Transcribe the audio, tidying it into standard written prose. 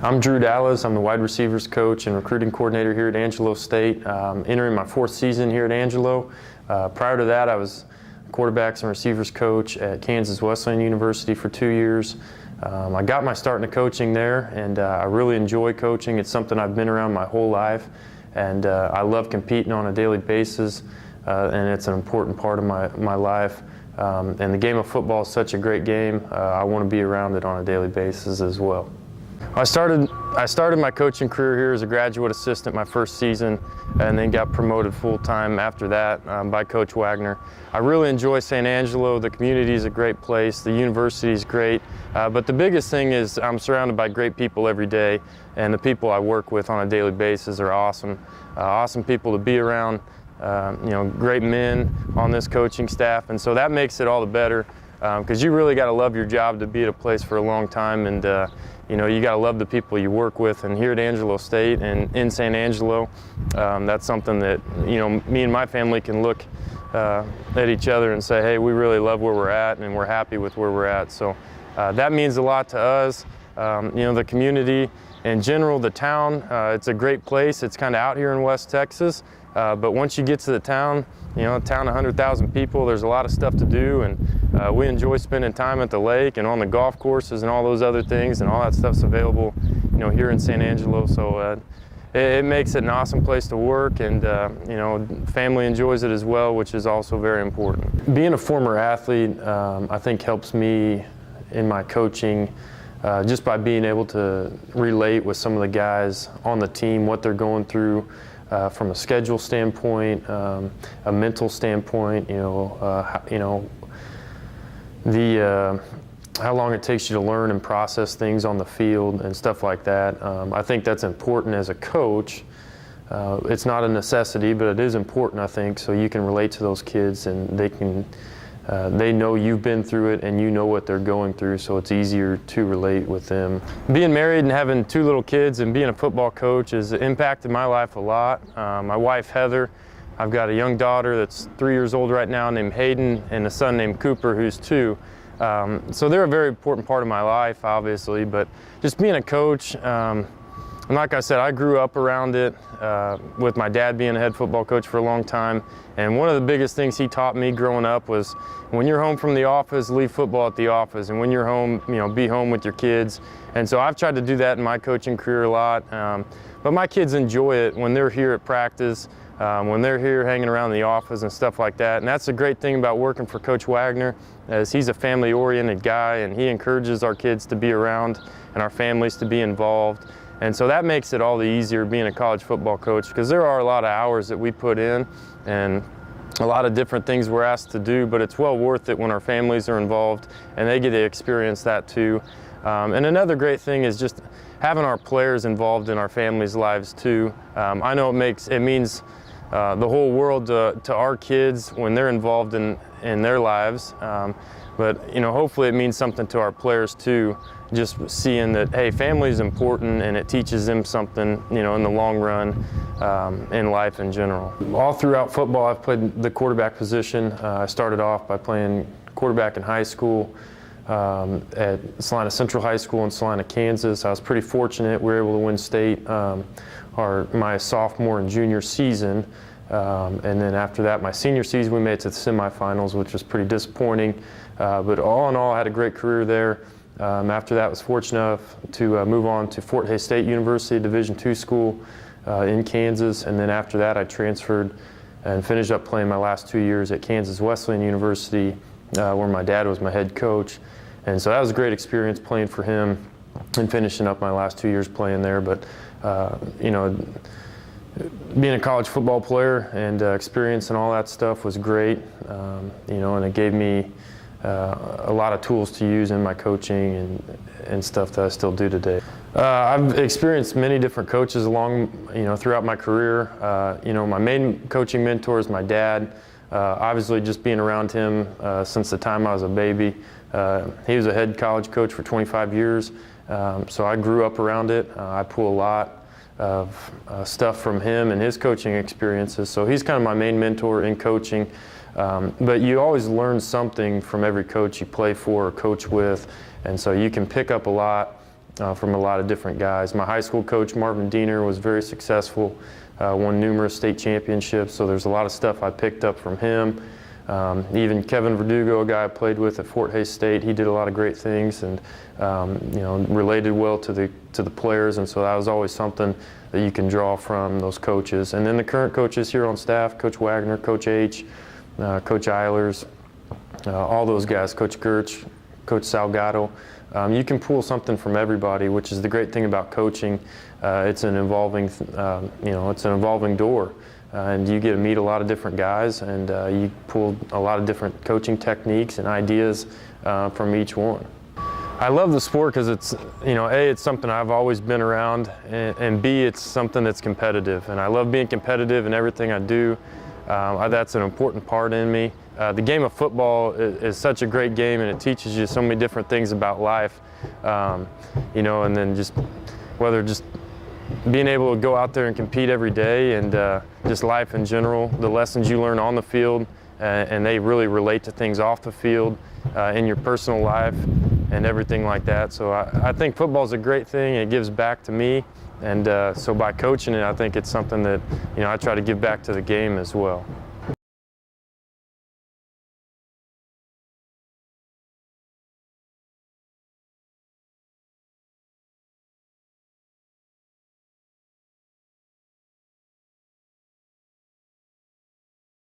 I'm Drew Dallas. I'm the wide receivers coach and recruiting coordinator here at Angelo State. Entering my 4th season here at Angelo. Prior to that, I was quarterbacks and receivers coach at Kansas Wesleyan University for 2 years. I got my start in coaching there, and I really enjoy coaching. It's something I've been around my whole life, and I love competing on a daily basis, and it's an important part of my life. And the game of football is such a great game. I want to be around it on a daily basis as well. I started my coaching career here as a graduate assistant my first season, and then got promoted full-time after that by Coach Wagner. I really enjoy St. Angelo. The community is a great place. The university is great. But the biggest thing is I'm surrounded by great people every day, and the people I work with on a daily basis are awesome. Awesome people to be around, great men on this coaching staff, and so that makes it all the better because you really got to love your job to be at a place for a long time, and you got to love the people you work with. And here at Angelo State and in St. Angelo, that's something that me and my family can look at each other and say, hey, we really love where we're at and we're happy with where we're at. So that means a lot to us. The community in general, the town, it's a great place. It's kind of out here in West Texas, but once you get to the town, a town of 100,000 people, there's a lot of stuff to do, and we enjoy spending time at the lake and on the golf courses and all those other things, and all that stuff's available, here in St. Angelo. So it makes it an awesome place to work, and family enjoys it as well, which is also very important. Being a former athlete, I think helps me in my coaching, just by being able to relate with some of the guys on the team, what they're going through. From a schedule standpoint, a mental standpoint, how long it takes you to learn and process things on the field and stuff like that. I think that's important as a coach. It's not a necessity, but it is important, I think, so you can relate to those kids, and they know you've been through it and you know what they're going through, so it's easier to relate with them. Being married and having 2 little kids and being a football coach has impacted my life a lot. My wife, Heather, I've got a young daughter that's 3 years old right now named Hayden, and a son named Cooper who's 2. So they're a very important part of my life, obviously, but just being a coach, and like I said, I grew up around it with my dad being a head football coach for a long time. And one of the biggest things he taught me growing up was when you're home from the office, leave football at the office. And when you're home, be home with your kids. And so I've tried to do that in my coaching career a lot. But my kids enjoy it when they're here at practice, when they're here hanging around the office and stuff like that. And that's the great thing about working for Coach Wagner, is he's a family-oriented guy, and he encourages our kids to be around and our families to be involved. And so that makes it all the easier being a college football coach, because there are a lot of hours that we put in and a lot of different things we're asked to do, but it's well worth it when our families are involved and they get to experience that too. And another great thing is just having our players involved in our families' lives too. I know it means the whole world to our kids when they're involved in their lives, but hopefully it means something to our players too. Just seeing that, hey, family is important, and it teaches them something, in the long run, in life in general. All throughout football, I've played the quarterback position. I started off by playing quarterback in high school at Salina Central High School in Salina, Kansas. I was pretty fortunate. We were able to win state my sophomore and junior season. And then after that, my senior season, we made it to the semifinals, which was pretty disappointing. But all in all, I had a great career there. After that, I was fortunate enough to move on to Fort Hays State University, Division II school in Kansas. And then after that, I transferred and finished up playing my last 2 years at Kansas Wesleyan University, where my dad was my head coach. And so that was a great experience playing for him and finishing up my last 2 years playing there. But, being a college football player and experience and all that stuff was great, and it gave me a lot of tools to use in my coaching and stuff that I still do today. I've experienced many different coaches throughout my career. My main coaching mentor is my dad. Obviously, just being around him since the time I was a baby. He was a head college coach for 25 years, so I grew up around it. I pull a lot of stuff from him and his coaching experiences. So he's kind of my main mentor in coaching. But you always learn something from every coach you play for or coach with, and so you can pick up a lot from a lot of different guys. My high school coach, Marvin Diener, was very successful, won numerous state championships, so there's a lot of stuff I picked up from him. Even Kevin Verdugo, a guy I played with at Fort Hays State, he did a lot of great things and related well to the players, and so that was always something that you can draw from those coaches. And then the current coaches here on staff, Coach Wagner, Coach H, Coach Eilers, all those guys, Coach Gertz, Coach Salgado. You can pull something from everybody, which is the great thing about coaching. It's an evolving, it's an evolving door. And you get to meet a lot of different guys, and you pull a lot of different coaching techniques and ideas from each one. I love the sport because it's, A, it's something I've always been around, and B, it's something that's competitive. And I love being competitive in everything I do. That's an important part in me. The game of football is such a great game, and it teaches you so many different things about life. And then just being able to go out there and compete every day, and just life in general, the lessons you learn on the field, and they really relate to things off the field, in your personal life and everything like that. So I think football is a great thing. It gives back to me, and so by coaching it, I think it's something that I try to give back to the game as well.